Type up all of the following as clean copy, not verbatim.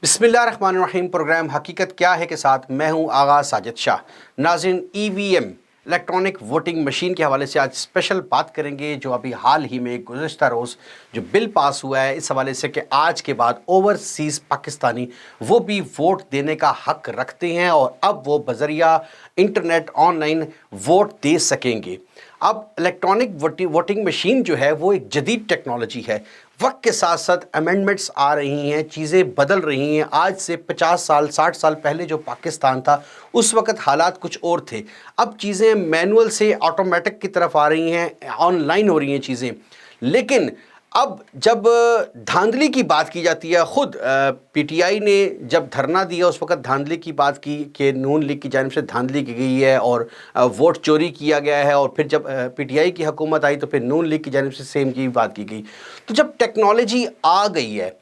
बिस्मिल्लाहिर्रहमानिर्रहीम। प्रोग्राम हकीकत क्या है के साथ मैं हूं आगा साजिद शाह। नाज़रीन, ईवीएम इलेक्ट्रॉनिक वोटिंग मशीन के हवाले से आज स्पेशल बात करेंगे, जो अभी हाल ही में गुज़श्ता रोज़ जो बिल पास हुआ है इस हवाले से कि आज के बाद ओवरसीज़ पाकिस्तानी वो भी वोट देने का हक रखते हैं और अब वो बज़रिया इंटरनेट ऑनलाइन वोट दे सकेंगे। अब इलेक्ट्रॉनिक वोटिंग मशीन जो है वो एक जदीद टेक्नोलॉजी है। वक्त के साथ साथ अमेंडमेंट्स आ रही हैं, चीज़ें बदल रही हैं। आज से 50 साल 60 साल पहले जो पाकिस्तान था उस वक्त हालात कुछ और थे। अब चीज़ें मैनुअल से ऑटोमेटिक की तरफ आ रही हैं, ऑनलाइन हो रही हैं चीज़ें। लेकिन अब जब धांधली की बात की जाती है, ख़ुद पीटीआई ने जब धरना दिया उस वक्त धांधली की बात की कि नून लीग की जानिब से धांधली की गई है और वोट चोरी किया गया है। और फिर जब पीटीआई की हुकूमत आई तो फिर नून लीग की जानिब से सेम की बात की गई। तो जब टेक्नोलॉजी आ गई है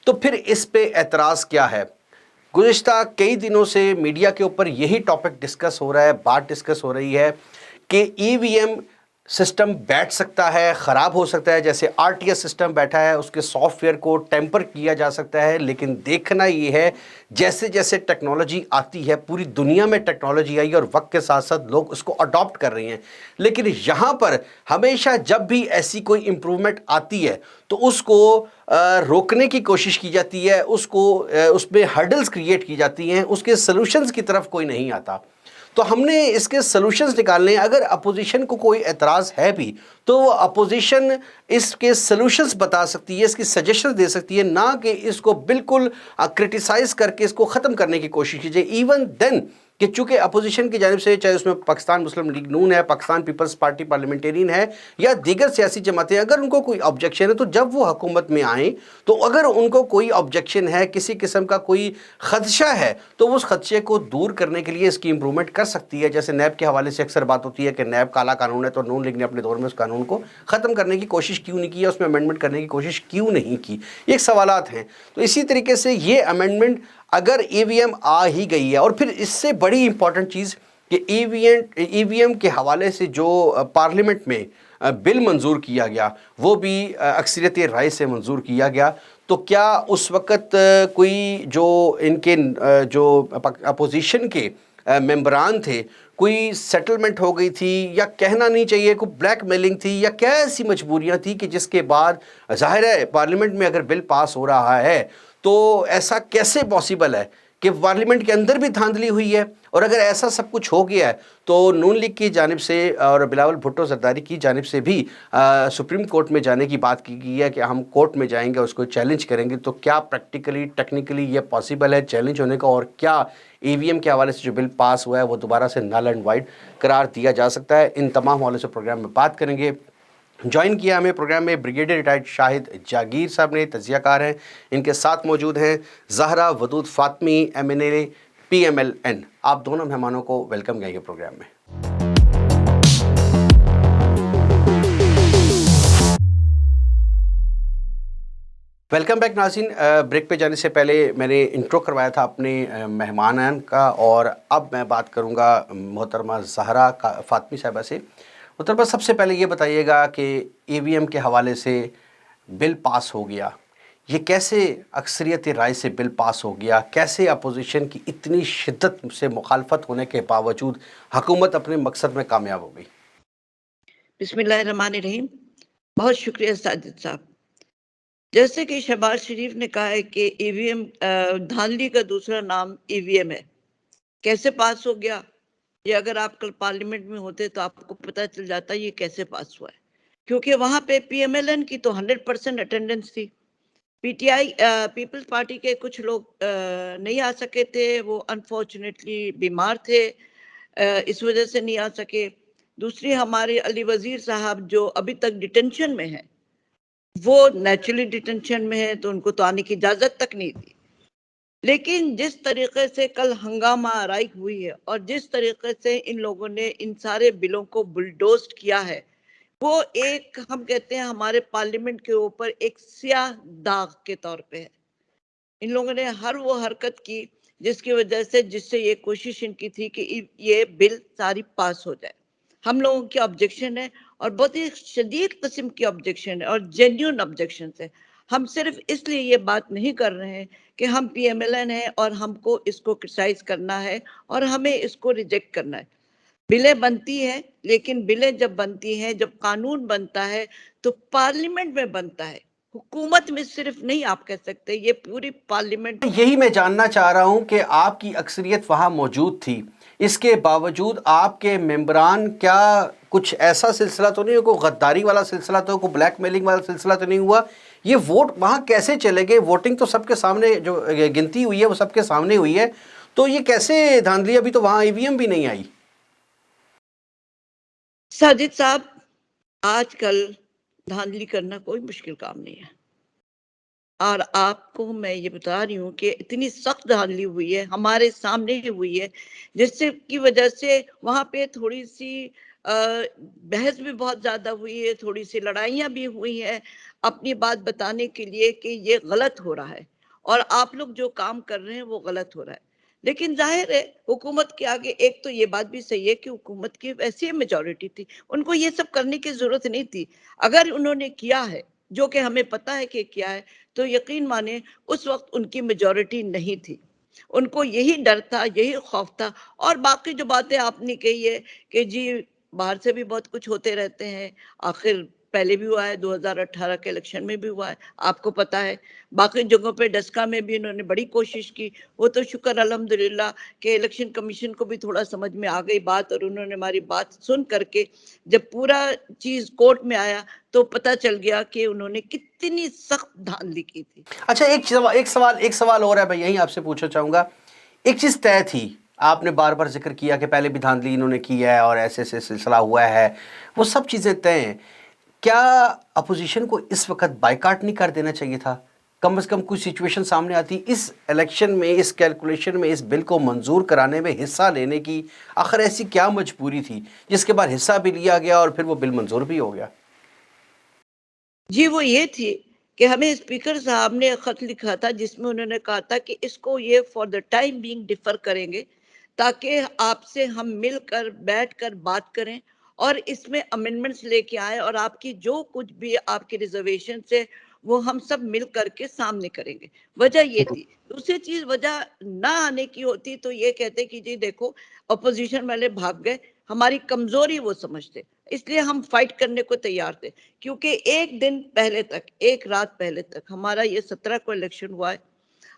तो फिर इस पे एतराज़ क्या है? गुज़िश्ता कई दिनों से मीडिया के ऊपर यही टॉपिक डिस्कस हो रहा है, बात डिस्कस हो रही है कि ईवीएम सिस्टम बैठ सकता है, ख़राब हो सकता है। जैसे आरटीएस सिस्टम बैठा है, उसके सॉफ्टवेयर को टेम्पर किया जा सकता है। लेकिन देखना ये है, जैसे जैसे टेक्नोलॉजी आती है, पूरी दुनिया में टेक्नोलॉजी आई और वक्त के साथ साथ लोग उसको अडॉप्ट कर रहे हैं। लेकिन यहाँ पर हमेशा जब भी ऐसी कोई इम्प्रूवमेंट आती है तो उसको रोकने की कोशिश की जाती है, उसको उसमें हर्डल्स क्रिएट की जाती हैं, उसके सॉल्यूशंस की तरफ कोई नहीं आता। तो हमने इसके सॉल्यूशंस निकालने हैं। अगर अपोजिशन को कोई एतराज़ है भी तो वो अपोजिशन इसके सॉल्यूशंस बता सकती है, इसकी सजेशन दे सकती है, ना कि इसको बिल्कुल क्रिटिसाइज़ करके इसको ख़त्म करने की कोशिश कीजिए। इवन देन कि चूँकि अपोजिशन की जानिब से, चाहे उसमें पाकिस्तान मुस्लिम लीग नून है, पाकिस्तान पीपल्स पार्टी पार्लियामेंटेरियन है या दीगर सियासी जमातें, अगर उनको कोई ऑब्जेक्शन है तो जब वो हुकूमत में आएँ तो अगर उनको कोई ऑब्जेक्शन है, किसी किस्म का कोई खदशा है, तो उस खदशे को दूर करने के लिए इसकी इंप्रूवमेंट कर सकती है। जैसे नैब के हवाले से अक्सर बात होती है कि नैब काला कानून है, तो नून लीग ने अपने दौर में उस कानून को ख़त्म करने की कोशिश क्यों नहीं की या उसमें अमेंडमेंट करने की कोशिश क्यों नहीं की? ये एक सवालात हैं। तो इसी तरीके से ये अमेंडमेंट अगर ईवीएम आ ही गई है, और फिर इससे बड़ी इंपॉर्टेंट चीज़ कि ईवीएम के हवाले से जो पार्लियामेंट में बिल मंजूर किया गया वो भी अक्सरियत राय से मंजूर किया गया। तो क्या उस वक़्त कोई जो इनके जो अपोजिशन के मेंबरान थे, कोई सेटलमेंट हो गई थी, या कहना नहीं चाहिए कोई ब्लैकमेलिंग थी, या क्या ऐसी मजबूरियां थी कि जिसके बाद ज़ाहिर है पार्लियामेंट में अगर बिल पास हो रहा है तो ऐसा कैसे पॉसिबल है कि पार्लियामेंट के अंदर भी धांधली हुई है? और अगर ऐसा सब कुछ हो गया है तो नून लीग की जानिब से और बिलावल भुट्टो जरदारी की जानिब से भी सुप्रीम कोर्ट में जाने की बात की गई है कि हम कोर्ट में जाएंगे, उसको चैलेंज करेंगे। तो क्या प्रैक्टिकली टेक्निकली ये पॉसिबल है चैलेंज होने का? और क्या ईवीएम के हवाले से जो बिल पास हुआ है वो दोबारा से नल एंड वाइड करार दिया जा सकता है? इन तमाम हवाले से प्रोग्राम में बात करेंगे। ज्वाइन किया हमें प्रोग्राम में ब्रिगेडियर रिटायर्ड शाहिद जागीर साहब ने, तजियाकार हैं। इनके साथ मौजूद हैं ज़हरा वदूद फातमी, MNA PMLN। आप दोनों मेहमानों को वेलकम कहेंगे प्रोग्राम में। वेलकम बैक नाज़रीन। ब्रेक पे जाने से पहले मैंने इंट्रो करवाया था अपने मेहमान का, और अब मैं बात करूंगा मोहतरमा ज़हरा फातमी साहिबा से। मोहतरमा, सबसे पहले ये बताइएगा कि ईवीएम के हवाले से बिल पास हो गया, ये कैसे अक्सरियत राय से बिल पास हो गया? कैसे अपोजिशन की इतनी शिद्दत से मुखालफत होने के बावजूद हुकूमत अपने मकसद में कामयाब हो गई? बिस्मिल्लाहिर्रहमानिर्रहीम। बहुत शुक्रिया साजिद साहब। जैसे कि शहबाज शरीफ ने कहा है कि ईवीएम धांधली का दूसरा नाम ईवीएम है। कैसे पास हो गया, ये अगर आप कल पार्लियामेंट में होते तो आपको पता चल जाता ये कैसे पास हुआ है। क्योंकि वहां पे पीएमएलएन की तो 100% अटेंडेंस थी। पीटीआई पीपल्स पार्टी के कुछ लोग नहीं आ सके थे, वो अनफॉर्चुनेटली बीमार थे, इस वजह से नहीं आ सके। दूसरी, हमारे अली वजीर साहब जो अभी तक डिटेंशन में है, वो नेचुरली डिटेंशन में है, तो उनको तो आने की इजाजत तक नहीं थी। लेकिन जिस तरीके से कल हंगामा आराई हुई है और जिस तरीके से इन लोगों ने इन सारे बिलों को बुलडोज किया है, वो एक, हम कहते हैं, हमारे पार्लियामेंट के ऊपर एक स्याह दाग के तौर पे है। इन लोगों ने हर वो हरकत की जिसकी वजह से, जिससे ये कोशिश इनकी थी कि ये बिल सारी पास हो जाए। हम लोगों की ऑब्जेक्शन है, और बहुत ही शदीद किस्म की ऑब्जेक्शन है और जेन्युइन ऑब्जेक्शन है। हम सिर्फ इसलिए ये बात नहीं कर रहे हैं कि हम पीएमएलएन है और हमको इसको क्रिटिसाइज करना है और हमें इसको रिजेक्ट करना है। बिलें बनती है, लेकिन बिलें जब बनती हैं, जब कानून बनता है तो पार्लियामेंट में बनता है, हुकूमत में सिर्फ नहीं आप कह सकते। ये पूरी पार्लियामेंट। यही मैं जानना चाह रहा हूं कि आपकी अक्सरियत वहां मौजूद थी, इसके बावजूद आपके मेंबरान, क्या कुछ ऐसा सिलसिला तो नहीं, कोई गद्दारी वाला सिलसिला तो, कोई ब्लैकमेलिंग वाला सिलसिला तो नहीं हुआ? ये वोट वहां कैसे चले गए? वोटिंग तो सबके सामने, जो गिनती हुई है वो सबके सामने हुई है, तो ये कैसे धांधली? अभी तो वहां ईवीएम भी नहीं आई। साजिद साहब, आजकल धांधली करना कोई मुश्किल काम नहीं है, और आपको मैं ये बता रही हूँ कि इतनी सख्त धांधली हुई है, हमारे सामने ही हुई है, जिससे की वजह से वहां पे थोड़ी सी बहस भी बहुत ज्यादा हुई है, थोड़ी सी लड़ाइयां भी हुई हैं अपनी बात बताने के लिए कि ये गलत हो रहा है और आप लोग जो काम कर रहे हैं वो गलत हो रहा है। लेकिन जाहिर है हुकूमत के आगे एक तो ये बात भी सही है कि हुकूमत की वैसी मेजोरिटी थी, उनको ये सब करने की जरूरत नहीं थी। अगर उन्होंने किया है, जो कि हमें पता है कि क्या है, तो यकीन माने उस वक्त उनकी मेजॉरिटी नहीं थी, उनको यही डर था, यही खौफ था। और बाकी जो बातें आपने कही है कि जी बाहर से भी बहुत कुछ होते रहते हैं, आखिर पहले भी हुआ है, 2018 के इलेक्शन में भी हुआ है, आपको पता है। बाकी जगहों पे डस्का में भी इन्होंने बड़ी कोशिश की, वो तो शुक्र अल्हम्दुलिल्लाह कि इलेक्शन कमीशन को भी थोड़ा समझ में आ गई बात, और उन्होंने हमारी बात सुन करके जब पूरा चीज कोर्ट में आया तो पता चल गया कि उन्होंने कितनी सख्त धांधली की थी। अच्छा, एक सवाल और है, मैं यही आपसे पूछना चाहूंगा। एक चीज तय थी, आपने बार बार जिक्र किया कि पहले भी धांधली इन्होंने की है और ऐसे ऐसे सिलसिला हुआ है, वो सब चीजें तय हैं। क्या अपोजिशन को इस वक्त बाइकाट नहीं कर देना चाहिए था? कम से कम कुछ सिचुएशन सामने आती इस इलेक्शन में, इस कैलकुलेशन में, इस बिल को मंजूर कराने में हिस्सा लेने की। आखिर ऐसी क्या मजबूरी थी जिसके बाद हिस्सा भी लिया गया और फिर वो बिल मंजूर भी हो गया? जी वो ये थी कि हमें स्पीकर साहब ने खत लिखा था जिसमें उन्होंने कहा था कि इसको ये for the time being differ करेंगे, ताकि आपसे हम मिलकर बैठकर बात करें और इसमें अमेंडमेंट्स लेके आए, और आपकी जो कुछ भी आपकी रिजर्वेशन से वो हम सब मिल करके सामने करेंगे। वजह ये थी। दूसरी चीज वजह ना आने की होती तो ये कहते कि जी देखो अपोजिशन वाले भाग गए, हमारी कमजोरी वो समझते, इसलिए हम फाइट करने को तैयार थे। क्योंकि एक दिन पहले तक, एक रात पहले तक, हमारा ये 17 को इलेक्शन हुआ है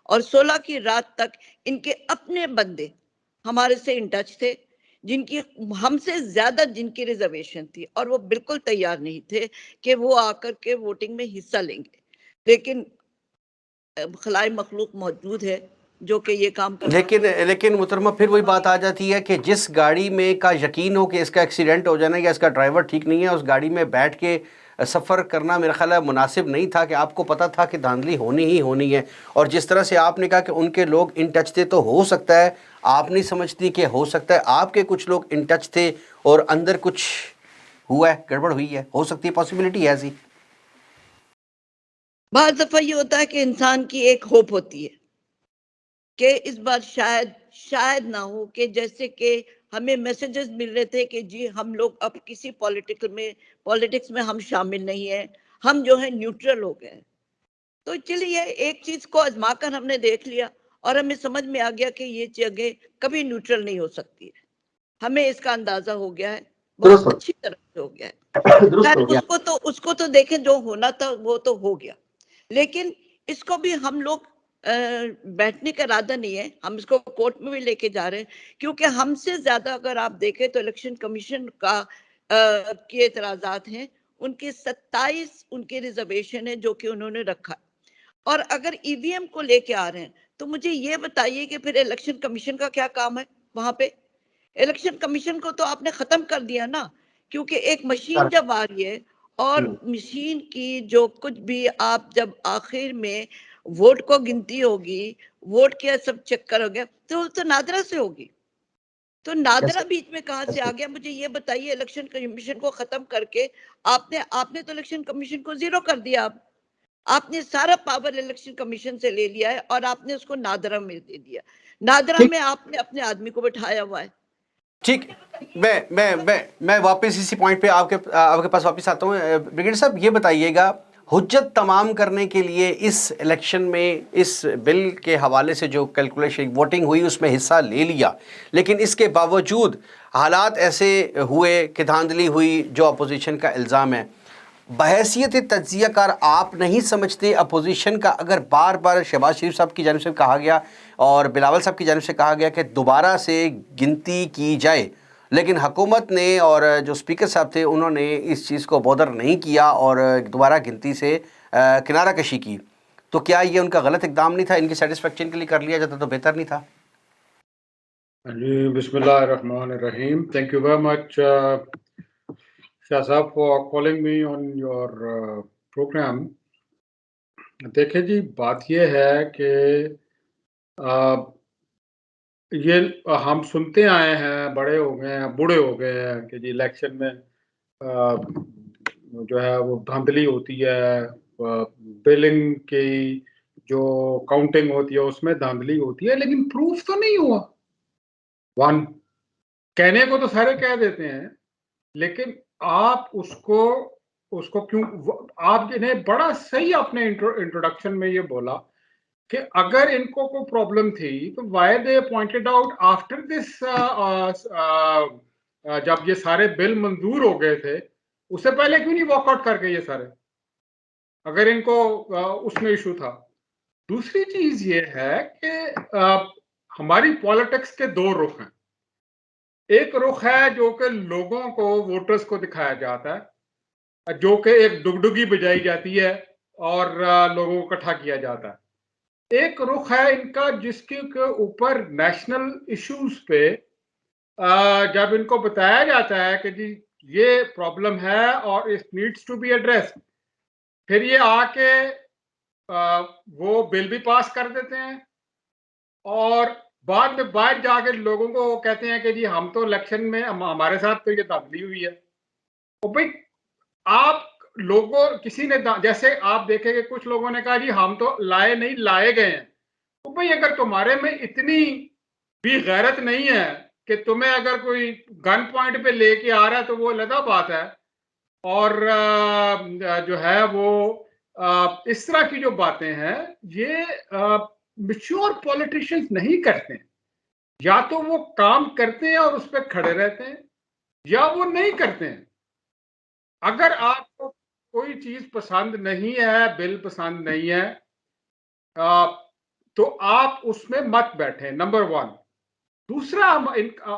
और 16 की रात तक इनके अपने बंदे हमारे से इन टच थे, जिनकी हमसे ज्यादा जिनकी रिजर्वेशन थी, और वो बिल्कुल तैयार नहीं थे कि वो आकर के वोटिंग में हिस्सा लेंगे। लेकिन खलाई मखलूक मौजूद है जो कि ये काम करवा। लेकिन लेकिन मुहतरमा, फिर वही बात आ जाती है कि जिस गाड़ी में का यकीन हो कि इसका एक्सीडेंट हो जाना या इसका ड्राइवर ठीक नहीं है, उस गाड़ी में बैठ के सफ़र करना मेरा ख्याल है मुनासिब नहीं था, कि आपको पता था कि धांधली होनी ही होनी है। और जिस तरह से आपने कहा कि उनके लोग इन टच थे, तो हो सकता है आप नहीं समझती कि हो सकता है आपके कुछ लोग इन टच थे और अंदर कुछ हुआ है, गड़बड़ हुई है, हो सकती है, पॉसिबिलिटी है ऐसी। बहुत दफा ये होता है कि इंसान की एक होप होती है कि इस बार शायद ना हो, कि जैसे कि हमें मैसेजेस मिल रहे थे कि जी हम लोग अब किसी पॉलिटिक्स में हम शामिल नहीं है, हम जो है न्यूट्रल हो गए। तो चलिए एक चीज को आजमा कर हमने देख लिया और हमें समझ में आ गया कि ये जगह कभी न्यूट्रल नहीं हो सकती है। हमें इसका अंदाजा हो गया है, बहुत दुरुस्त अच्छी तरह से हो गया है। दुरुस्त खैर हो गया। उसको तो देखें, जो होना था वो तो हो गया। लेकिन इसको भी हम लोग बैठने का इरादा नहीं है, हम इसको कोर्ट में भी लेके जा रहे हैं, क्योंकि हमसे ज्यादा अगर आप देखें तो इलेक्शन कमीशन का के एतराजात हैं, उनके 27 उनके रिजर्वेशन है जो कि उन्होंने रखा है। और अगर ईवीएम को लेके आ रहे हैं तो मुझे ये बताइए कि फिर इलेक्शन कमीशन का क्या काम है वहां पे? इलेक्शन कमीशन को तो आपने खत्म कर दिया ना, क्योंकि एक मशीन जब आ रही है और मशीन की जो कुछ भी आप जब आखिर में वोट को गिनती होगी, वोट के सब चक्कर हो गया, तो नादरा से होगी। तो नादरा बीच में कहां से आ गया? मुझे ये बताइए। इलेक्शन कमीशन को खत्म करके आपने आपने तो इलेक्शन कमीशन को जीरो कर दिया। आपने सारा पावर इलेक्शन कमीशन से ले लिया है और आपने उसको नादरा में दे दिया। नादरा में आपने अपने आदमी को बिठाया हुआ है। ठीक। मैं वापस इसी पॉइंट पे आपके आपके पास वापस आता हूँ। ब्रिगेडियर साहब, ये बताइएगा, हुज्जत तमाम करने के लिए इस इलेक्शन में इस बिल के हवाले से जो कैलकुलेशन वोटिंग हुई उसमें हिस्सा ले लिया, लेकिन इसके बावजूद हालात ऐसे हुए कि धांधली हुई जो अपोजिशन का इल्ज़ाम है। बहैसियत तज्ज़ियाकार आप नहीं समझते अपोजिशन का अगर बार बार शहबाज शरीफ साहब की जानिब से कहा गया और बिलावल साहब की जानिब से कहा गया कि दोबारा से गिनती की जाए, लेकिन हुकूमत ने और जो स्पीकर साहब थे उन्होंने इस चीज़ को बॉदर नहीं किया और दोबारा गिनती से किनारा कशी की, तो क्या ये उनका गलत इक़दाम नहीं था? इनकी सेटिस्फेक्शन के लिए कर लिया जाता तो बेहतर नहीं था? जी, बिस्मिल्लाहिर्रहमानिर्रहीम। Thank you very much Shah साहब for calling me on your programme. देखिए जी, बात ये है कि ये हम सुनते आए हैं, बड़े हो गए हैं, बूढ़े हो गए हैं कि जी इलेक्शन में जो है वो धांधली होती है, बिलिंग की जो काउंटिंग होती है उसमें धांधली होती है, लेकिन प्रूफ तो नहीं हुआ। वन कहने को तो सारे कह देते हैं, लेकिन आप उसको क्यों आपने बड़ा सही अपने इंट्रोडक्शन में ये बोला कि अगर इनको कोई प्रॉब्लम थी तो why they pointed out after this, जब ये सारे बिल मंजूर हो गए थे उससे पहले क्यों नहीं वॉकआउट करके ये सारे, अगर इनको उसमें इशू था। दूसरी चीज ये है कि हमारी पॉलिटिक्स के दो रुख हैं। एक रुख है जो कि लोगों को, वोटर्स को दिखाया जाता है, जो कि एक डुगडुगी बजाई जाती है और लोगों को इकट्ठा किया जाता है। एक रुख है इनका जिसके ऊपर नेशनल इश्यूज पे जब इनको बताया जाता है कि जी ये प्रॉब्लम है और it needs to be addressed, फिर ये आके वो बिल भी पास कर देते हैं और बाद में बाहर जाके लोगों को कहते हैं कि जी हम तो इलेक्शन में हमारे साथ तो ये धांधली हुई है। तो भाई आप लोगों किसी ने जैसे आप देखेंगे कुछ लोगों ने कहा जी हम तो लाए नहीं, लाए गए हैं। तो भाई अगर तुम्हारे में इतनी भी गैरत नहीं है कि तुम्हें अगर कोई गन पॉइंट पे लेके आ रहा है तो वो अलग बात है, और जो है वो इस तरह की जो बातें हैं ये मैच्योर पॉलिटिशियंस नहीं करते हैं। या तो वो काम करते हैं और उस पर खड़े रहते हैं या वो नहीं करते हैं। अगर आपको कोई चीज पसंद नहीं है, बिल पसंद नहीं है, तो आप उसमें मत बैठे, नंबर वन। दूसरा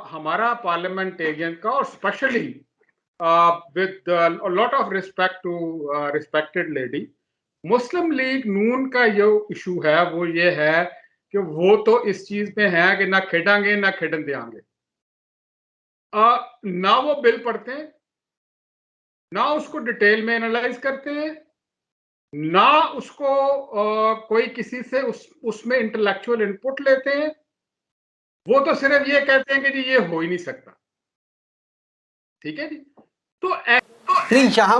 हमारा पार्लियामेंटेरियन का, और specially with lot of respect to respected lady, Muslim League Noon का जो इशू है वो ये है कि वो तो इस चीज में है कि ना खेडेंगे ना खेडन देंगे। ना वो बिल पढ़ते हैं, ना उसको डिटेल में एनालाइज करते हैं, ना उसको कोई किसी से उसमें इंटेलेक्चुअल इनपुट लेते हैं। वो तो सिर्फ ये कहते हैं कि जी ये हो ही नहीं सकता। ठीक है जी। तो नहीं, यहाँ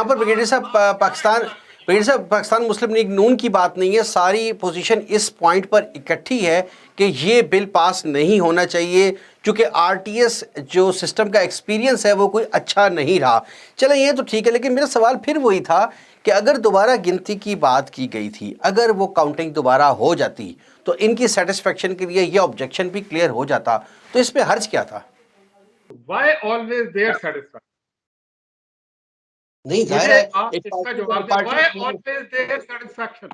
पर ब्रिगेडियर साहब पाकिस्तान मुस्लिम लीग नून की बात नहीं है, सारी पोजीशन इस पॉइंट पर इकट्ठी है कि ये बिल पास नहीं होना चाहिए क्योंकि आरटीएस जो सिस्टम का एक्सपीरियंस है वो कोई अच्छा नहीं रहा। चले ये तो ठीक है, लेकिन मेरा सवाल फिर वही था कि अगर दोबारा गिनती की बात की गई थी, अगर वो काउंटिंग दोबारा हो जाती तो इनकी सेटिस्फेक्शन के लिए ये ऑब्जेक्शन भी क्लियर हो जाता, तो इस पर हर्ज क्या था? Why always their satisfaction? नहीं, जाहिर है आप इसका जवाब दें, व्हाई ऑलवेज देयर सेटिस्फैक्शन?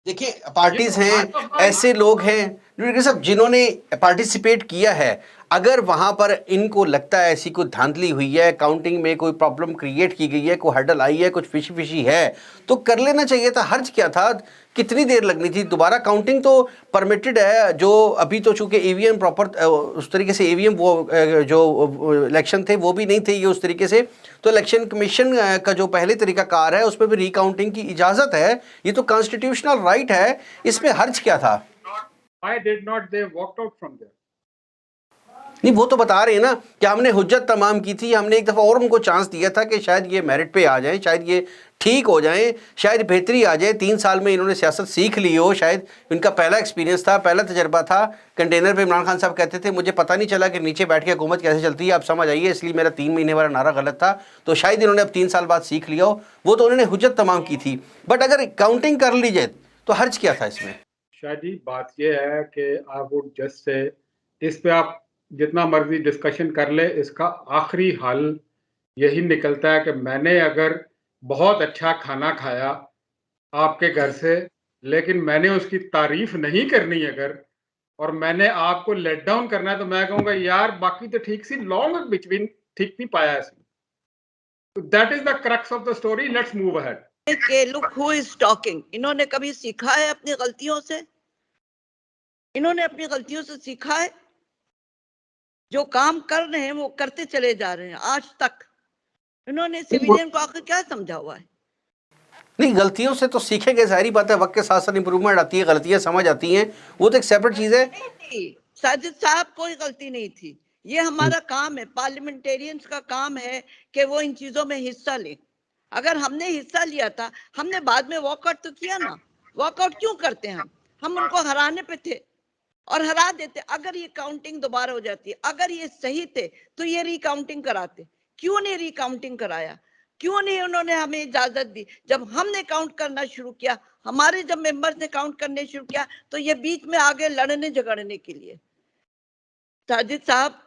देखिए, पार्टीज हैं, ऐसे लोग हैं सब जिन्होंने पार्टिसिपेट किया है। अगर वहाँ पर इनको लगता है ऐसी कोई धांधली हुई है, काउंटिंग में कोई प्रॉब्लम क्रिएट की गई है, कोई हर्डल आई है, कुछ फिशी फिशी है, तो कर लेना चाहिए था। हर्ज क्या था? कितनी देर लगनी थी? दोबारा काउंटिंग तो परमिटेड है, जो अभी तो चूंकि ईवीएम प्रॉपर उस तरीके से ईवीएम वो जो इलेक्शन थे वो भी नहीं थे ये उस तरीके से, तो इलेक्शन कमीशन का जो पहले तरीकाकार है उसमें भी रिकाउंटिंग की इजाज़त है, ये तो कॉन्स्टिट्यूशनल राइट है, इसमें हर्ज क्या था? Why did not they walked out from there? नहीं, वो तो बता रहे हैं ना कि हमने हुज्जत तमाम की थी, हमने एक दफ़ा और उनको चांस दिया था कि शायद ये मेरिट पे आ जाएं, शायद ये ठीक हो जाएं, शायद बेहतरी आ जाए। 3 साल में इन्होंने सियासत सीख ली हो, शायद इनका पहला एक्सपीरियंस था, पहला तजर्बा था। कंटेनर पे इमरान खान साहब कहते थे मुझे पता नहीं चला कि नीचे बैठ के हुकूमत कैसे चलती है, आप समझ आइए, इसलिए मेरा 3 महीने वाला नारा गलत था। तो शायद इन्होंने अब 3 साल बाद सीख लिया हो, वो तो उन्होंने हुज्जत तमाम की थी। बट अगर काउंटिंग कर ली जाए तो हर्ज क्या था इसमें? शायद जी बात यह है कि आई वुड जस्ट से, इस पे आप जितना मर्जी डिस्कशन कर ले, इसका आखिरी हल यही निकलता है कि मैंने अगर बहुत अच्छा खाना खाया आपके घर से, लेकिन मैंने उसकी तारीफ नहीं करनी अगर, और मैंने आपको लेट डाउन करना है, तो मैं कहूंगा यार बाकी तो ठीक सी, लॉन्ग बिटवीन ठीक नहीं पाया इसमें। That is the crux of the story, let's move ahead. के लुक हु इज टॉकिंग, इन्होंने कभी सीखा है अपनी गलतियों से? इन्होंने अपनी गलतियों से सीखा है? जो काम कर रहे हैं वो करते चले जा रहे हैं आज तक। इन्होंने सिविलियन को आखिर क्या समझा हुआ है? नहीं, गलतियों से तो सीखेंगे, जाहिर बात है, वक्त के साथ साथ इंप्रूवमेंट आती है, गलतियां समझ आती हैं, वो तो एक सेपरेट चीज़ है। साजिद साहब कोई गलती नहीं थी, ये हमारा काम है, पार्लियामेंटेरियंस का काम है कि वो इन चीजों में हिस्सा ले। अगर हमने हिस्सा लिया था, हमने बाद में वॉकआउट तो किया ना। वॉकआउट क्यों करते हैं हम उनको हराने पे थे और हरा देते। अगर ये काउंटिंग दोबारा हो जाती, अगर ये सही थे तो ये रिकाउंटिंग कराते। क्यों नहीं रिकाउंटिंग कराया? क्यों नहीं उन्होंने हमें इजाजत दी? जब हमने काउंट करना शुरू किया, हमारे जब मेंबर्स ने काउंट करने शुरू किया, तो ये बीच में आगे लड़ने झगड़ने के लिए। साजिद साहब,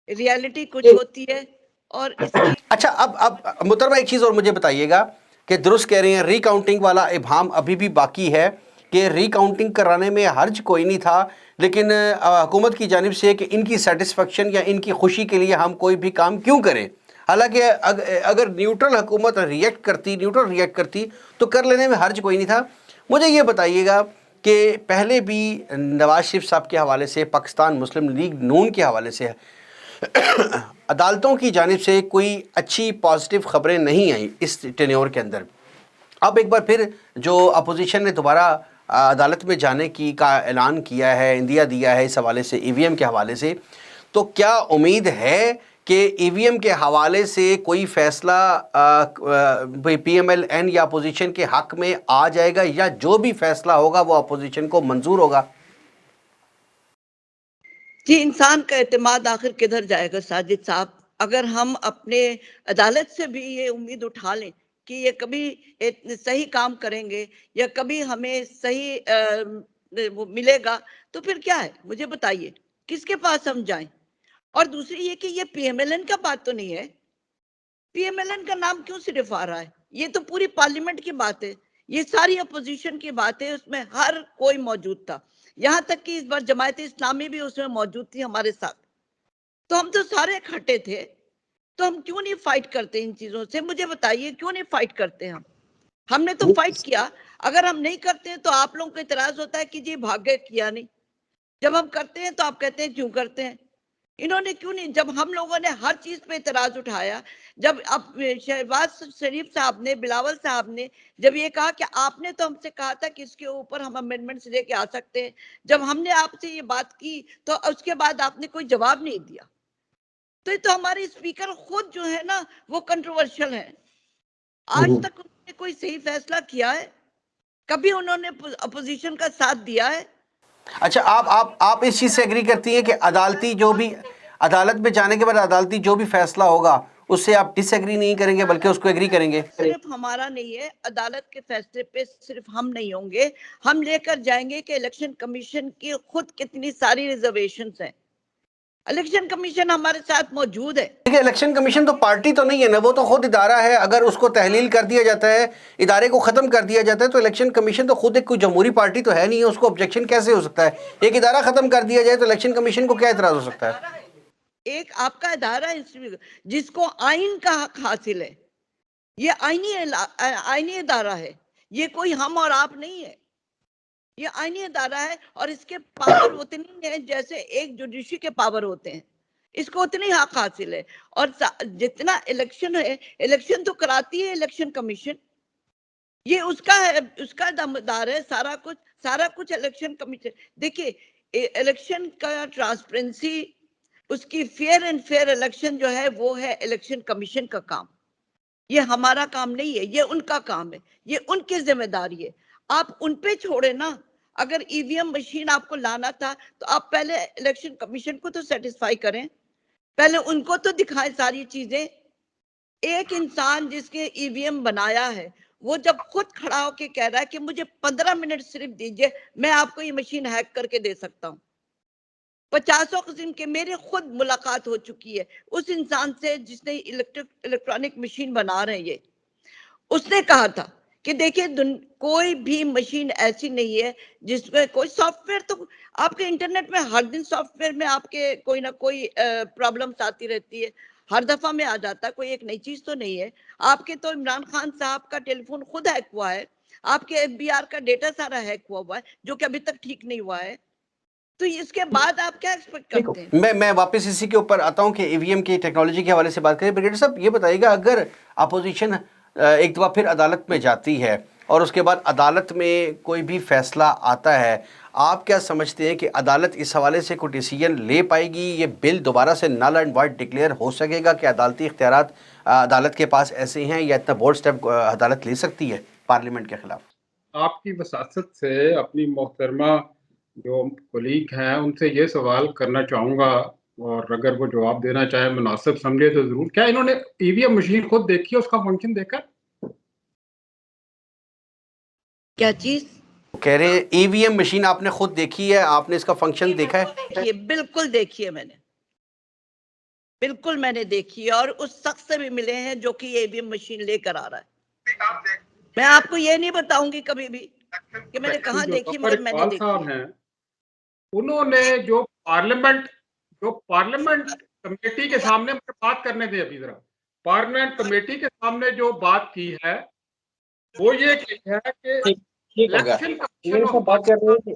रियलिटी कुछ होती है और इसकी। अच्छा, अब मुहतरमा एक चीज़ और मुझे बताइएगा कि दुरुस्त कह रहे हैं, रिकाउंटिंग वाला इब्हाम अभी भी बाकी है कि रिकाउंटिंग कराने में हर्ज कोई नहीं था, लेकिन हुकूमत की जानिब से कि इनकी सेटिस्फेक्शन या इनकी खुशी के लिए हम कोई भी काम क्यों करें। हालांकि अगर न्यूट्रल हुकूमत न्यूट्रल रिएक्ट करती तो कर लेने में हर्ज कोई नहीं था। मुझे ये बताइएगा कि पहले भी नवाज शरीफ साहब के हवाले से, पाकिस्तान मुस्लिम लीग नून के हवाले से अदालतों की जानिब से कोई अच्छी पॉजिटिव ख़बरें नहीं आई इस टेन्योर के अंदर। अब एक बार फिर जो अपोजिशन ने दोबारा अदालत में जाने की का ऐलान किया है, इंदिया दिया है इस हवाले से, ईवीएम के हवाले से, तो क्या उम्मीद है कि ईवीएम के हवाले से कोई फ़ैसला पीएमएलएन या अपोजिशन के हक़ में आ जाएगा, या जो भी फ़ैसला होगा वो अपोजिशन को मंजूर होगा? जी, इंसान का एतमाद आखिर किधर जाएगा साजिद साहब? अगर हम अपने अदालत से भी ये उम्मीद उठा लें कि ये कभी सही काम करेंगे या कभी हमें सही वो मिलेगा, तो फिर क्या है? मुझे बताइए, किसके पास हम जाएं? और दूसरी ये कि ये पीएमएलएन का बात तो नहीं है। पीएमएलएन का नाम क्यों सिर्फ आ रहा है? ये तो पूरी पार्लियामेंट की बात है, ये सारी अपोजिशन की बात है, उसमें हर कोई मौजूद था, यहाँ तक कि इस बार जमायत इस्लामी भी उसमें मौजूद थी हमारे साथ। तो हम तो सारे इकट्ठे थे, तो हम क्यों नहीं फाइट करते इन चीजों से? मुझे बताइए, क्यों नहीं फाइट करते हम? हमने तो फाइट किया। अगर हम नहीं करते हैं तो आप लोगों को इतराज होता है कि जी भाग गए, किया नहीं। जब हम करते हैं तो आप कहते हैं क्यों करते हैं? इन्होंने क्यों नहीं? जब हम लोगों ने हर चीज पे इतराज उठाया, जब अब शहबाज शरीफ साहब ने, बिलावल साहब ने जब ये कहा कि आपने तो हमसे कहा था कि इसके ऊपर हम अमेंडमेंट्स लेके आ सकते हैं, जब हमने आपसे ये बात की तो उसके बाद आपने कोई जवाब नहीं दिया। तो ये तो हमारे स्पीकर खुद जो है ना वो कंट्रोवर्शियल है। आज तक उन्होंने कोई सही फैसला किया है? कभी उन्होंने अपोजिशन का साथ दिया है? अच्छा, आप इस चीज़ से एग्री करती हैं कि अदालती जो भी, अदालत में जाने के बाद अदालती जो भी फैसला होगा उससे आप डिसएग्री नहीं करेंगे बल्कि उसको एग्री करेंगे? सिर्फ हमारा नहीं है, अदालत के फैसले पे सिर्फ हम नहीं होंगे, हम लेकर जाएंगे कि इलेक्शन कमीशन की खुद कितनी सारी रिजर्वेशंस हैं। इलेक्शन कमीशन हमारे साथ मौजूद है। देखिए, इलेक्शन कमीशन तो पार्टी तो नहीं है ना, वो तो खुद इदारा है। अगर उसको तहलील कर दिया जाता है, इदारे को ख़त्म कर दिया जाता है, तो इलेक्शन कमीशन तो खुद एक कोई जमहूरी पार्टी तो है नहीं है, उसको ऑब्जेक्शन कैसे हो सकता है? एक इदारा ख़त्म कर दिया जाए तो इलेक्शन कमीशन को क्या एतराज़ हो सकता है? एक आपका इदारा जिसको आइन का हक हासिल है, ये आईनी इदारा है, ये कोई हम और आप नहीं है, ये आईनी इदारा है और इसके पावर उतनी है जैसे एक जुडिशरी के पावर होते हैं, इसको उतनी हक हासिल है। और जितना इलेक्शन है, इलेक्शन तो कराती है इलेक्शन कमीशन, ये उसका है, उसका दमदार है, सारा कुछ इलेक्शन कमीशन। देखिए, इलेक्शन का ट्रांसपेरेंसी उसकी फेयर एंड फेयर इलेक्शन जो है वो है इलेक्शन कमीशन का काम। ये हमारा काम नहीं है, ये उनका काम है, ये उनकी जिम्मेदारी है। आप उन पे छोड़े ना। अगर ईवीएम मशीन आपको लाना था तो आप पहले इलेक्शन कमीशन को तो सेटिस्फाई करें, पहले उनको तो दिखाएं सारी चीजें। एक इंसान जिसके ईवीएम बनाया है वो जब खुद खड़ा होके कह रहा है कि मुझे 15 मिनट सिर्फ दीजिए, मैं आपको ये मशीन हैक करके दे सकता हूँ। 50 किस्म के मेरे खुद मुलाकात हो चुकी है उस इंसान से जिसने इलेक्ट्रॉनिक मशीन बना रहे हैं ये। उसने कहा था कि देखिए कोई भी मशीन ऐसी नहीं है जिसमें कोई सॉफ्टवेयर, तो आपके इंटरनेट में हर दिन सॉफ्टवेयर में आपके कोई ना कोई प्रॉब्लम्स आती रहती है, हर दफा में आ जाता है, कोई एक नई चीज तो नहीं है। आपके तो इमरान खान साहब का टेलीफोन खुद हैक हुआ है, आपके एफबीआर का डेटा सारा हैक हुआ है जो कि अभी तक ठीक नहीं हुआ है। तो इसके बाद आप क्या एक्सपेक्ट करते हैं? मैं वापस इसी के ऊपर आता हूं कि ईवीएम की टेक्नोलॉजी के हवाले से बात करें। ब्रिगेडियर साहब ये बताइएगा, अगर अपोजिशन एक दफ़ा फिर अदालत में जाती है और उसके बाद अदालत में कोई भी फैसला आता है, आप क्या समझते हैं कि अदालत इस हवाले से कोई डिसीजन ले पाएगी? ये बिल दोबारा से नल एंड वाइड डिक्लेयर हो सकेगा कि अदालती इख्तियारात अदालत के पास ऐसे हैं, या इतना बोल्ड स्टेप अदालत ले सकती है पार्लियामेंट के खिलाफ? आपकी वसासत से अपनी मोहतरमा जो कोलीग हैं उनसे ये सवाल करना चाहूँगा, और अगर वो जवाब देना चाहे मुनासिब समझे तो ज़रूर। क्या इन्होंने ईवीएम मशीन खुद देखी है, उसका फंक्शन देखा? क्या चीज कह रहे हैं ईवीएम मशीन आपने खुद देखी है, आपने इसका फंक्शन देखा है? देखिए, बिल्कुल देखी है मैंने, बिल्कुल मैंने देखी है, और उस शख्स से भी मिले हैं जो कि ईवीएम मशीन लेकर आ रहा है। मैं आपको ये नहीं बताऊंगी कभी भी कि मैंने कहाँ देखी, मगर मैंने देखी साहब हैं, उन्होंने जो पार्लियामेंट कमेटी के सामने, मुझे बात करने दें अभी जरा, पार्लियामेंट कमेटी के सामने जो बात की है वो ये की है कि इलेक्शन कमीशन ऑफ बात कर रहे हैं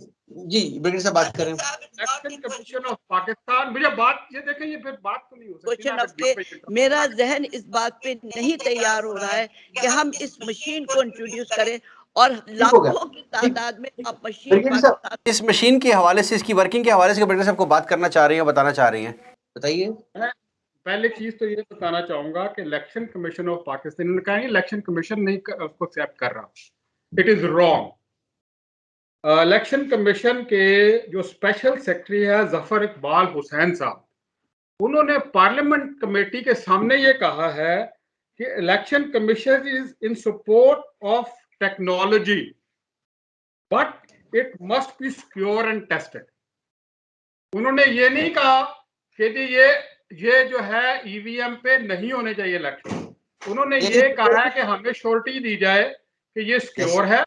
जी, ब्रिगेडियर साहब बात कर रहे हैं। इलेक्शन कमीशन ऑफ पाकिस्तान, मुझे बात ये देखें, ये फिर बात तो नहीं हो सकती क्वेश्चन ना। ऑफ के मेरा जहन इस बात पे नहीं तैयार हो रहा है कि हम इस मशीन को इंट्रोड्यूस करें और लाखों की तादाद में आप मशीन पाकिस्तान। इस मशीन के हवाले से, इसकी वर्किंग के हवाले से ब्रिगेडियर साहब को बात करना चाह रही हैं, बताना चाह रही हैं, बताइए। पहले चीज तो ये बताना चाहूंगा कि इलेक्शन कमीशन ऑफ पाकिस्तान, उन्होंने कहा इलेक्शन कमीशन नहीं उसको एक्सेप्ट कर रहा, it is wrong. Election commission के जो स्पेशल सेक्रेटरी है जफर इकबाल हुसैन साहब, उन्होंने पार्लियामेंट कमेटी के सामने ये कहा है कि election commission is in support of technology but it must be secure and tested. उन्होंने ये नहीं कहा कि जी ये जो है ईवीएम पे नहीं होने चाहिए इलेक्शन। उन्होंने ये कहा है कि हमें श्योरिटी दी जाए कि ये सिक्योर है,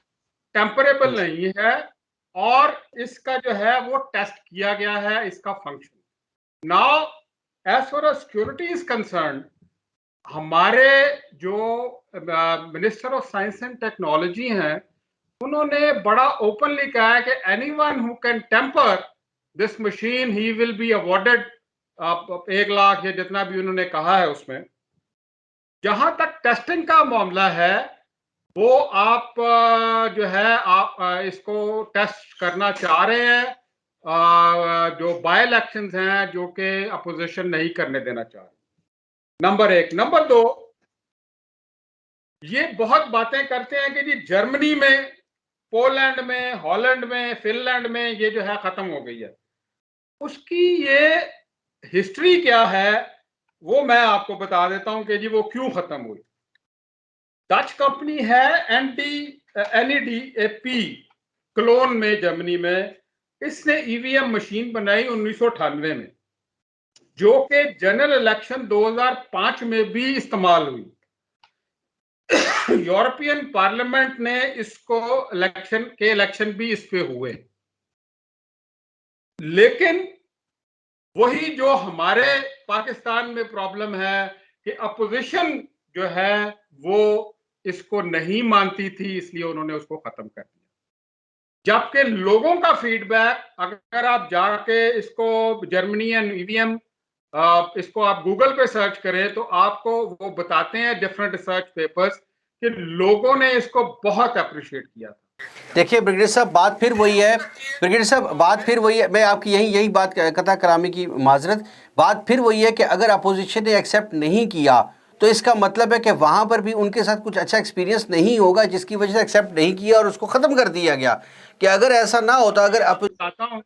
टेम्परेबल नहीं है, और इसका जो है वो टेस्ट किया गया है, इसका function. Now as far as security is concern, हमारे जो minister of science and technology हैं, उन्होंने बड़ा ओपनली कहा है कि anyone who can tamper this machine he will be awarded 1 lakh या जितना भी उन्होंने कहा है उसमें। जहां तक टेस्टिंग का मामला है, वो आप जो है आप इसको टेस्ट करना चाह रहे हैं, जो बाय इलेक्शंस हैं जो कि अपोजिशन नहीं करने देना चाह रहे, नंबर 1। नंबर 2, ये बहुत बातें करते हैं कि जी जर्मनी में, पोलैंड में, हॉलैंड में, फिनलैंड में ये जो है खत्म हो गई है। उसकी ये हिस्ट्री क्या है वो मैं आपको बता देता हूं कि जी वो क्यों खत्म हुई। डच कंपनी है NEDAP क्लोन में, जर्मनी में, इसने ईवीएम मशीन बनाई 1998 में, जो कि जनरल इलेक्शन 2005 में भी इस्तेमाल हुई। यूरोपियन पार्लियामेंट ने इसको इलेक्शन भी इस पे हुए। लेकिन वही जो हमारे पाकिस्तान में प्रॉब्लम है कि अपोजिशन जो है वो इसको नहीं मानती थी, इसलिए उन्होंने उसको खत्म कर दिया। जबकि लोगों का फीडबैक, अगर आप जाके इसको जर्मनी एंड ईवीएम इसको आप गूगल पे सर्च करें तो आपको वो बताते हैं डिफरेंट रिसर्च पेपर्स कि लोगों ने इसको बहुत अप्रिशिएट किया था। देखिए ब्रिगेडियर साहब, बात फिर वही है। ब्रिगेडियर साहब, बात फिर वही है। मैं आपकी यही बात कथा करामी की माजरत, बात फिर वही है कि अगर अपोजिशन ने एक्सेप्ट नहीं किया तो इसका मतलब है कि वहां पर भी उनके साथ कुछ अच्छा एक्सपीरियंस नहीं होगा, जिसकी वजह से एक्सेप्ट नहीं किया और उसको ख़त्म कर दिया गया। कि अगर ऐसा ना होता, अगर आप बताता हूँ,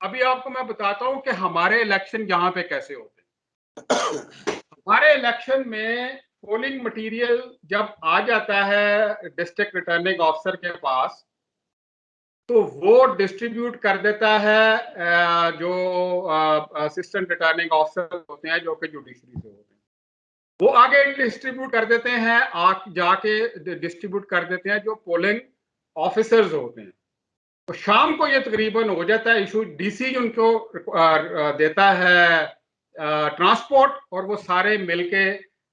अभी आपको मैं बताता हूँ कि हमारे इलेक्शन यहाँ पे कैसे होते हैं। हमारे इलेक्शन में पोलिंग मटेरियल जब आ जाता है डिस्ट्रिक्ट रिटर्निंग ऑफिसर के पास, तो वो डिस्ट्रीब्यूट कर देता है जो असिस्टेंट रिटर्निंग ऑफिसर होते हैं जो कि जुडिशरी से होते हैं, वो आगे डिस्ट्रीब्यूट कर देते हैं, जाके डिस्ट्रीब्यूट कर देते हैं जो पोलिंग ऑफिसर्स होते हैं। तो शाम को ये तकरीबन हो जाता है इशू, डीसी उनको देता है ट्रांसपोर्ट, और वो सारे मिलके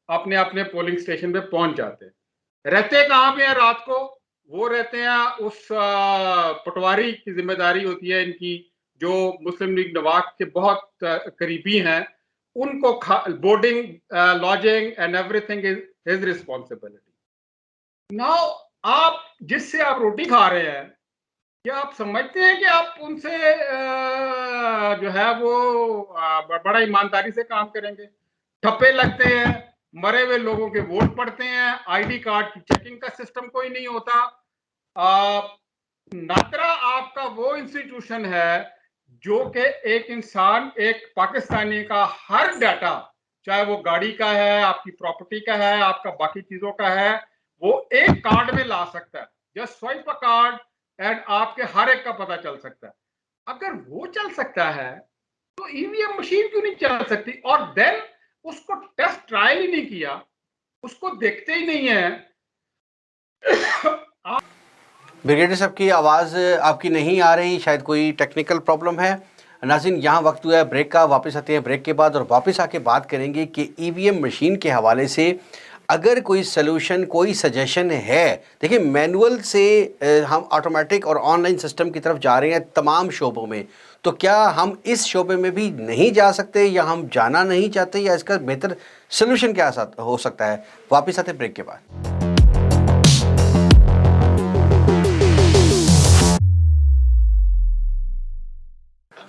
अपने अपने पोलिंग स्टेशन पे पहुंच जाते हैं। रहते कहाँ पे हैं रात को? वो रहते हैं उस पटवारी की जिम्मेदारी होती है इनकी, जो मुस्लिम लीग नवाज के बहुत करीबी हैं। उनको boarding, lodging and everything is his responsibility. Now आप जिससे आप रोटी खा रहे हैं, क्या आप समझते हैं कि आप उनसे जो है वो बड़ा ईमानदारी से काम करेंगे? ठप्पे लगते हैं, मरे हुए लोगों के वोट पड़ते हैं, आईडी कार्ड की चेकिंग का सिस्टम कोई नहीं होता। नात्रा आपका वो इंस्टीट्यूशन है जो कि एक इंसान, एक पाकिस्तानी का हर डाटा, चाहे वो गाड़ी का है, आपकी प्रॉपर्टी का है, आपका बाकी चीजों का है, वो एक कार्ड में ला सकता है। Just swipe a card and आपके हर एक का पता चल सकता है। अगर वो चल सकता है तो ईवीएम मशीन क्यों नहीं चल सकती? और देन उसको टेस्ट ट्रायल ही नहीं किया, उसको देखते ही नहीं है। ब्रिगेडियर साहब की आवाज़ आपकी नहीं आ रही, शायद कोई टेक्निकल प्रॉब्लम है। नाज़रीन, यहाँ वक्त हुआ है ब्रेक का, वापस आते हैं ब्रेक के बाद और वापस आके बात करेंगे कि ईवीएम मशीन के हवाले से अगर कोई सलूशन, कोई सजेशन है। देखिए, मैनुअल से हम ऑटोमेटिक और ऑनलाइन सिस्टम की तरफ जा रहे हैं तमाम शोबों में, तो क्या हम इस शोबे में भी नहीं जा सकते, या हम जाना नहीं चाहते, या इसका बेहतर सलूशन क्या हो सकता है? वापस आते ब्रेक के बाद।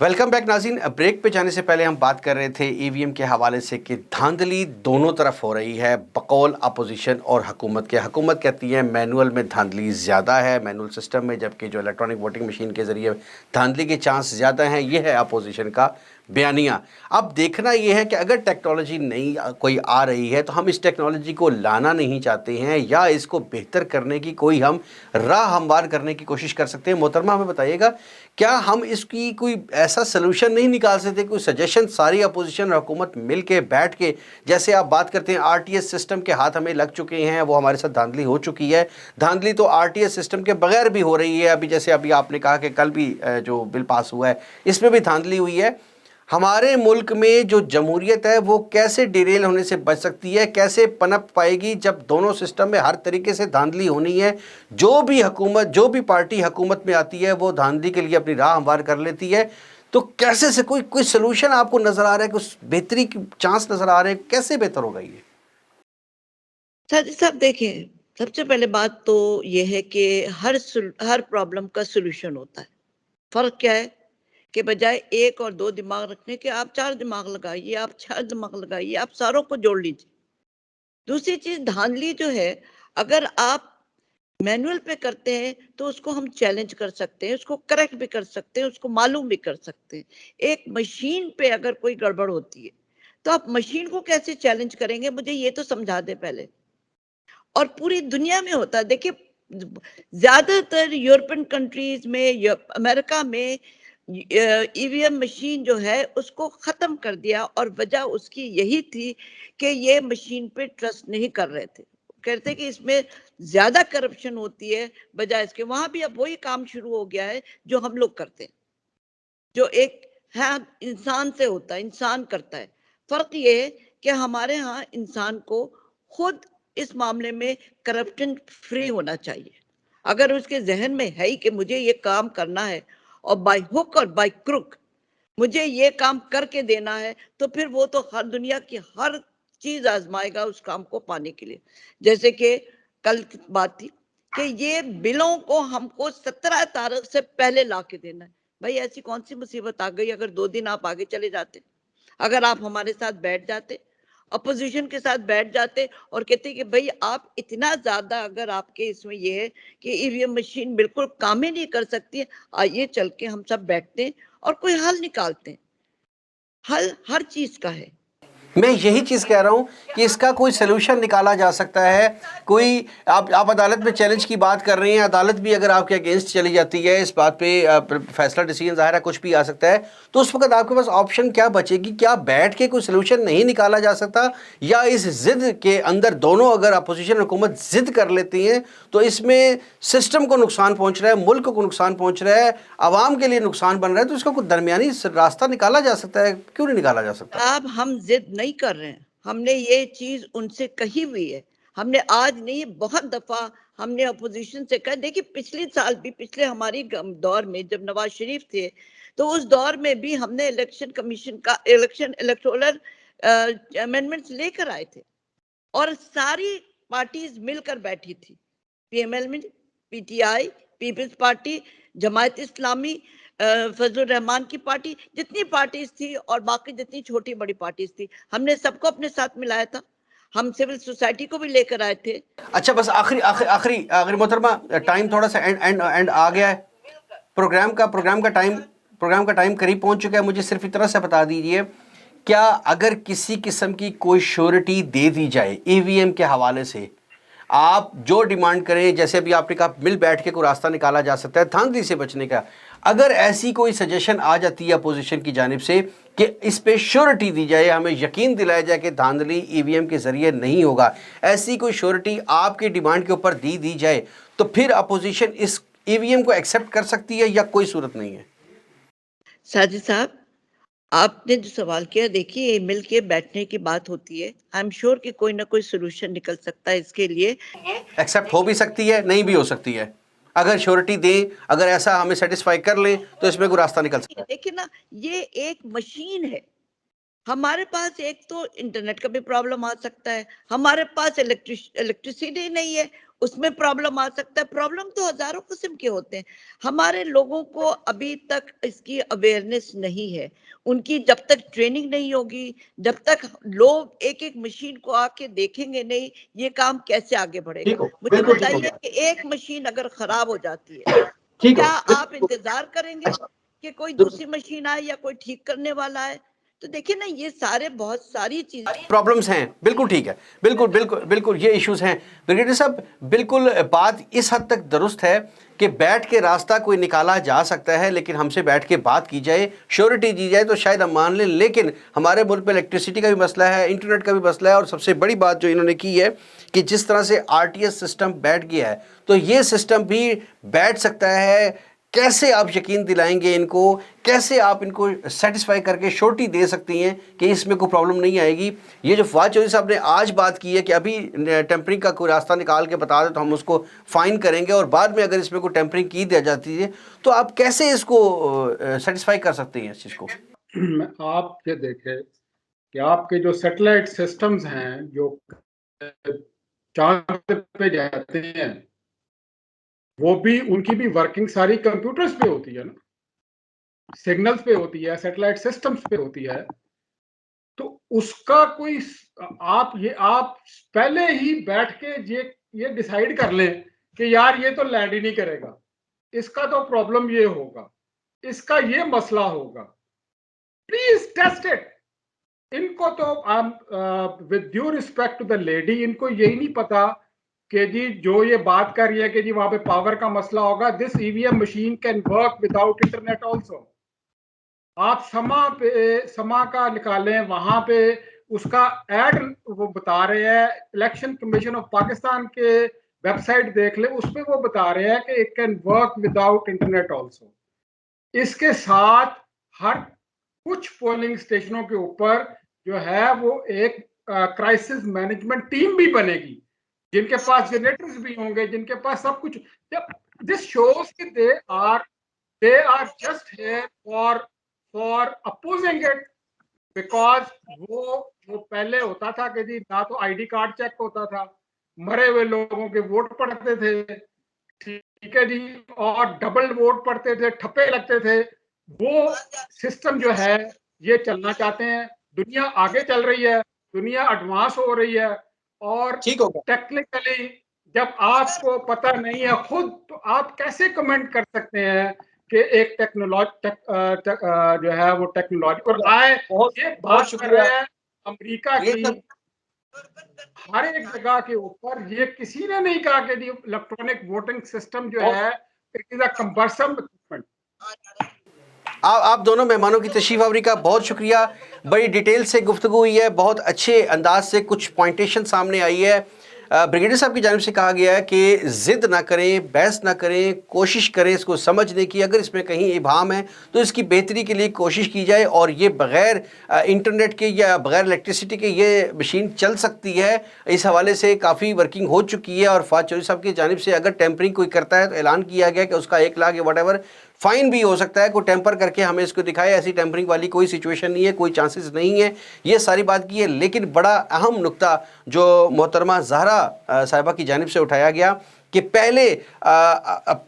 वेलकम बैक नाज़रीन। ब्रेक पे जाने से पहले हम बात कर रहे थे ईवीएम के हवाले से कि धांधली दोनों तरफ हो रही है, बकौल अपोजिशन और हुकूमत के। हुकूमत कहती है मैनुअल में धांधली ज़्यादा है, मैनुअल सिस्टम में, जबकि जो इलेक्ट्रॉनिक वोटिंग मशीन के ज़रिए धांधली के चांस ज़्यादा हैं। ये है अपोजिशन का बयानिया। अब देखना ये है कि अगर टेक्नोलॉजी नई कोई आ रही है तो हम इस टेक्नोलॉजी को लाना नहीं चाहते हैं, या इसको बेहतर करने की कोई हम राह हमवार करने की कोशिश कर सकते हैं। मोहतरमा, हमें बताइएगा, क्या हम इसकी कोई ऐसा सलूशन नहीं निकाल सकते, कोई सजेशन सारी अपोजिशन और हुकूमत मिल के बैठ के? जैसे आप बात करते हैं आरटीएस सिस्टम के हाथ हमें लग चुके हैं, वो हमारे साथ धांधली हो चुकी है। धांधली तो आरटीएस सिस्टम के बगैर भी हो रही है। अभी जैसे अभी आपने कहा कि कल भी जो बिल पास हुआ है, इसमें भी धांधली हुई है। हमारे मुल्क में जो जमहूरियत है वो कैसे डिरेल होने से बच सकती है, कैसे पनप पाएगी, जब दोनों सिस्टम में हर तरीके से धांधली होनी है? जो भी हुकूमत, जो भी पार्टी हुकूमत में आती है वो धांधली के लिए अपनी राह हमवार कर लेती है। तो कैसे से कोई सलूशन आपको नजर आ रहा है, कुछ बेहतरी की चांस नजर आ रहे हैं? कैसे बेहतर होगा ये? साजिद साहब, देखिए, सबसे पहले बात तो ये है कि हर प्रॉब्लम का सोल्यूशन होता है। फर्क क्या है कि बजाय एक और दो दिमाग रखने के आप 4 दिमाग लगाइए, आप 6 दिमाग लगाइए, आप सारों को जोड़ लीजिए। दूसरी चीज, धांधली जो है, अगर आप मैनुअल पे करते हैं तो उसको हम चैलेंज कर सकते हैं, उसको करेक्ट भी कर सकते हैं, उसको मालूम भी कर सकते हैं। एक मशीन पे अगर कोई गड़बड़ होती है तो आप मशीन को कैसे चैलेंज करेंगे? मुझे ये तो समझा दे पहले। और पूरी दुनिया में होता है। देखिए, ज्यादातर यूरोपियन कंट्रीज में, अमेरिका में ईवीएम मशीन जो है उसको खत्म कर दिया, और वजह उसकी यही थी कि ये मशीन पे ट्रस्ट नहीं कर रहे थे। कहते कि इसमें ज्यादा करप्शन होती है, बजाय इसके वहां भी अब वही काम शुरू हो गया है जो हम लोग करते हैं, जो एक है इंसान से होता है, इंसान करता है। फर्क ये है कि हमारे यहाँ इंसान को खुद इस मामले में करप्शन फ्री होना चाहिए। अगर उसके जहन में है ही कि मुझे ये काम करना है और बाय हुक और बाय क्रुक मुझे ये काम करके देना है, तो फिर वो तो हर दुनिया की हर चीज आजमाएगा उस काम को पाने के लिए। जैसे कि कल की बात थी कि ये बिलों को हमको 17 तारीख से पहले ला के देना है। भाई ऐसी कौन सी मुसीबत आ गई? अगर 2 दिन आप आगे चले जाते, अगर आप हमारे साथ बैठ जाते, अपोजिशन के साथ बैठ जाते और कहते कि भाई आप इतना ज्यादा अगर आपके इसमें ये है कि ईवीएम मशीन बिल्कुल काम ही नहीं कर सकती है, आइए चल के हम सब बैठते हैं और कोई हल निकालते हैं। हल हर चीज का है। मैं यही चीज़ कह रहा हूँ कि इसका कोई सलूशन निकाला जा सकता है। कोई आप अदालत में चैलेंज की बात कर रहे हैं, अदालत भी अगर आपके अगेंस्ट चली जाती है इस बात पे फैसला डिसीजन ज़ाहिर है कुछ भी आ सकता है, तो उस वक्त आपके पास ऑप्शन क्या बचेगी? क्या बैठ के कोई सलूशन नहीं निकाला जा सकता? या इस जिद के अंदर दोनों अगर अपोजिशन हुकूमत जिद कर लेती हैं तो इसमें सिस्टम को नुकसान पहुँच रहा है, मुल्क को नुकसान पहुँच रहा है, आवाम के लिए नुकसान बन रहा है, तो इसका कोई दरमियानी रास्ता निकाला जा सकता है? क्यों नहीं निकाला जा सकता? अब हम जिद नहीं कर रहे हैं, हमने ये चीज उनसे कही हुई है। हमने आज नहीं, बहुत दफा हमने अपोजिशन से कहा। देखिए पिछले साल भी, पिछले हमारी दौर में जब नवाज शरीफ थे, तो उस दौर में भी हमने इलेक्शन कमीशन का इलेक्टोरल अमेंडमेंट्स लेकर आए थे और सारी पार्टीज मिलकर बैठी थी। पीएमएल में पीटीआई, पीपल्स पार्टी, जमायत इस्लामी, फजलुर रहमान की पार्टी, जितनी पार्टीज थी और बाकी जितनी छोटी बड़ी पार्टीज थी, हमने सबको अपने साथ मिलाया था। हम सिविल सोसाइटी को भी लेकर आए थे। अच्छा, बस आखिरी आखिरी आखिरी आखिरी मोहतरमा, टाइम थोड़ा सा एंड आ गया है। प्रोग्राम का टाइम करीब पहुंच चुका है। मुझे सिर्फ इतना सा बता दीजिए, क्या अगर किसी किस्म की कोई श्योरिटी दे दी जाए ईवीएम के हवाले से, आप जो डिमांड करें, जैसे अभी आपने कहा मिल बैठ के कोई रास्ता निकाला जा सकता है धांधली से बचने का, अगर ऐसी कोई सजेशन आ जाती है अपोजिशन की जानिब से कि इस पे श्योरिटी दी जाए, हमें यकीन दिलाया जाए कि धांधली ईवीएम के ज़रिए नहीं होगा, ऐसी कोई श्योरिटी आपकी डिमांड के ऊपर दी जाए, तो फिर अपोजिशन इस ईवीएम को एक्सेप्ट कर सकती है या कोई सूरत नहीं है? साजिद साहब, आपने जो सवाल किया, देखिए मिल के बैठने की बात होती है। आई एम श्योर कि कोई ना कोई सोल्यूशन निकल सकता है इसके लिए। एक्सेप्ट हो भी सकती है, नहीं भी हो सकती है। अगर श्योरिटी दें, अगर ऐसा हमें सेटिस्फाई कर लें, तो इसमें कोई रास्ता निकल सकता है। देखिए ना, ये एक मशीन है। हमारे पास एक तो इंटरनेट का भी प्रॉब्लम आ सकता है, हमारे पास इलेक्ट्रिसिटी नहीं है, उसमें प्रॉब्लम आ सकता है। प्रॉब्लम तो हजारों किस्म के होते हैं। हमारे लोगों को अभी तक इसकी अवेयरनेस नहीं है। उनकी जब तक ट्रेनिंग नहीं होगी, जब तक लोग एक एक मशीन को आके देखेंगे नहीं, ये काम कैसे आगे बढ़ेगा? मुझे बताइए कि एक मशीन अगर खराब हो जाती है तो क्या आप इंतजार करेंगे कि कोई दूसरी मशीन आए या कोई ठीक करने वाला आए? तो देखिए ना, ये सारे बहुत सारी चीजें प्रॉब्लम्स हैं। बिल्कुल ठीक है, बिल्कुल बिल्कुल बिल्कुल ये इश्यूज हैं। ब्रिगेडियर साहब, बिल्कुल बात इस हद तक दुरुस्त है कि बैठ के रास्ता कोई निकाला जा सकता है, लेकिन हमसे बैठ के बात की जाए, श्योरिटी दी जाए तो शायद हम मान लें। लेकिन हमारे मुल्क में इलेक्ट्रिसिटी का भी मसला है, इंटरनेट का भी मसला है, और सबसे बड़ी बात जो इन्होंने की है कि जिस तरह से आरटीएस सिस्टम बैठ गया है, तो ये सिस्टम भी बैठ सकता है। कैसे आप यकीन दिलाएंगे इनको, कैसे आप इनको सेटिस्फाई करके श्योरिटी दे सकती हैं कि इसमें कोई प्रॉब्लम नहीं आएगी? ये जो फवाद चौधरी साहब ने आज बात की है कि अभी टेम्परिंग का कोई रास्ता निकाल के बता दें तो हम उसको फाइन करेंगे, और बाद में अगर इसमें कोई टेम्परिंग की दी जाती है, तो आप कैसे इसको सेटिस्फाई कर सकते हैं इस चीज़ को? आप ये देखें कि आपके जो सैटेलाइट सिस्टम्स हैं जो चांद पे जाते हैं, वो भी, उनकी भी वर्किंग सारी कंप्यूटर्स पे होती है ना, सिग्नल्स पे होती है, सैटेलाइट सिस्टम्स पे होती है। तो उसका कोई आप पहले ही बैठ के ये डिसाइड कर लें कि यार ये तो लैंड ही नहीं करेगा, इसका तो प्रॉब्लम ये होगा, इसका ये मसला होगा, प्लीज टेस्ट इट। इनको तो with due respect to the lady, इनको यही नहीं पता कि जी जो ये बात कर रही है कि जी वहां पे पावर का मसला होगा। This EVM machine can work without internet also. आप समा का निकालें, वहां पे उसका एड वो बता रहे हैं, इलेक्शन कमीशन ऑफ पाकिस्तान के वेबसाइट देख ले, उसमें वो बता रहे हैं कि it can work without internet also. इसके साथ हर कुछ पोलिंग स्टेशनों के ऊपर जो है वो एक क्राइसिस मैनेजमेंट टीम भी बनेगी, जिनके पास जनरेटर्स भी होंगे, जिनके पास सब कुछ। दिस शोज कि they are just here for opposing it, because वो पहले होता था कि जी ना तो आईडी कार्ड चेक होता था, मरे हुए लोगों के वोट पड़ते थे, ठीक है जी, और डबल वोट पड़ते थे, ठप्पे लगते थे, वो सिस्टम जो है ये चलना चाहते हैं। दुनिया आगे चल रही है, दुनिया एडवांस हो रही है, और ठीक होगा। टेक्निकली जब आपको पता नहीं है खुद, तो आप कैसे कमेंट कर सकते हैं कि एक टेक्नोलॉजी जो है वो टेक्नोलॉजी और आए। ये बात कर रहे हैं अमेरिका की, हर एक जगह के ऊपर ये किसी ने नहीं कहा कि इलेक्ट्रॉनिक वोटिंग सिस्टम जो है इट इज अ कंबरसम इक्विपमेंट। आप दोनों मेहमानों की तशरीफ आवरी का बहुत शुक्रिया। बड़ी डिटेल से गुफ्तगू हुई है, बहुत अच्छे अंदाज से कुछ पॉइंटेशन सामने आई है। ब्रिगेडियर साहब की जानिब से कहा गया है कि ज़िद ना करें, बहस ना करें, कोशिश करें इसको समझने की। अगर इसमें कहीं इबाहम है तो इसकी बेहतरी के लिए कोशिश की जाए, और ये बग़ैर इंटरनेट के या बग़ैर इलेक्ट्रिसिटी के ये मशीन चल सकती है। इस हवाले से काफ़ी वर्किंग हो चुकी है, और फाज चौधरी साहब की जानिब से अगर टेम्परिंग कोई करता है तो ऐलान किया गया कि उसका 1 लाख या वट फाइन भी हो सकता है। कोई टेम्पर करके हमें इसको दिखाए, ऐसी टेम्परिंग वाली कोई सिचुएशन नहीं है, कोई चांसेस नहीं है। ये सारी बात की है, लेकिन बड़ा अहम नुक्ता जो मोहतरमा ज़हरा साहिबा की जानिब से उठाया गया कि पहले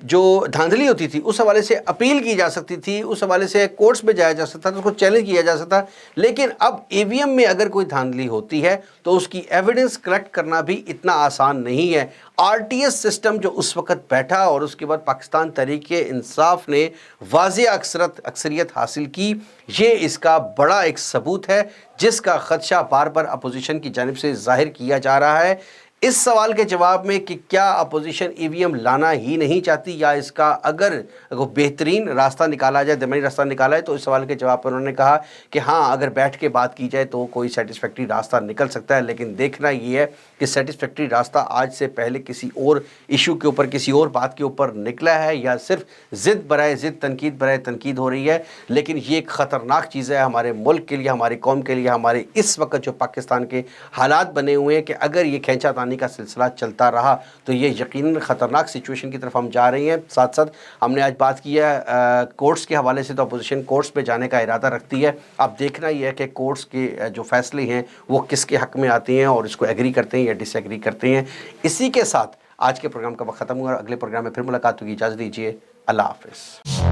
जो धांधली होती थी उस हवाले से अपील की जा सकती थी, उस हवाले से कोर्ट्स में जाया जा सकता था, उसको चैलेंज किया जा सकता। लेकिन अब ईवीएम में अगर कोई धांधली होती है तो उसकी एविडेंस कलेक्ट करना भी इतना आसान नहीं है। आरटीएस सिस्टम जो उस वक्त बैठा और उसके बाद पाकिस्तान तहरीक-ए-इंसाफ ने वाज़ेह अक्सरियत हासिल की, ये इसका बड़ा एक सबूत है जिसका खदशा बार बार अपोजिशन की जानिब से जाहिर किया जा रहा है। इस सवाल के जवाब में कि क्या अपोजिशन ईवीएम लाना ही नहीं चाहती या इसका अगर वो बेहतरीन रास्ता निकाला जाए, दरमियानी रास्ता निकाला जाए, तो इस सवाल के जवाब पर उन्होंने कहा कि हाँ, अगर बैठ के बात की जाए तो कोई सेटिस्फैक्ट्री रास्ता निकल सकता है। लेकिन देखना ये है कि सेटिस्फैक्ट्री रास्ता आज से पहले किसी और इशू के ऊपर, किसी और बात के ऊपर निकला है या सिर्फ ज़िद बराए ज़िद, तनकीद बराए तनकीद हो रही है। लेकिन ये एक ख़तरनाक चीज़ है हमारे मुल्क के लिए, हमारी कौम के लिए, हमारे इस वक्त जो पाकिस्तान के हालात बने हुए हैं कि अगर ये खींचातानी का सिलसिला चलता रहा तो ये यकीनन ख़तरनाक सिचुएशन की तरफ हम जा रहे हैं। साथ साथ हमने आज बात की है कोर्ट्स के हवाले से, तो अपोजिशन कोर्ट्स पे जाने का इरादा रखती है। अब देखना ये है कि कोर्ट्स के जो फैसले हैं वो किसके हक़ में आते हैं और इसको एग्री करते हैं या डिसएग्री करते हैं। इसी के साथ आज के प्रोग्राम का वक्त ख़त्म हुआ। अगले प्रोग्राम में फिर मुलाकात होगी। इजाज़त दीजिए। अल्लाह हाफ़िज़।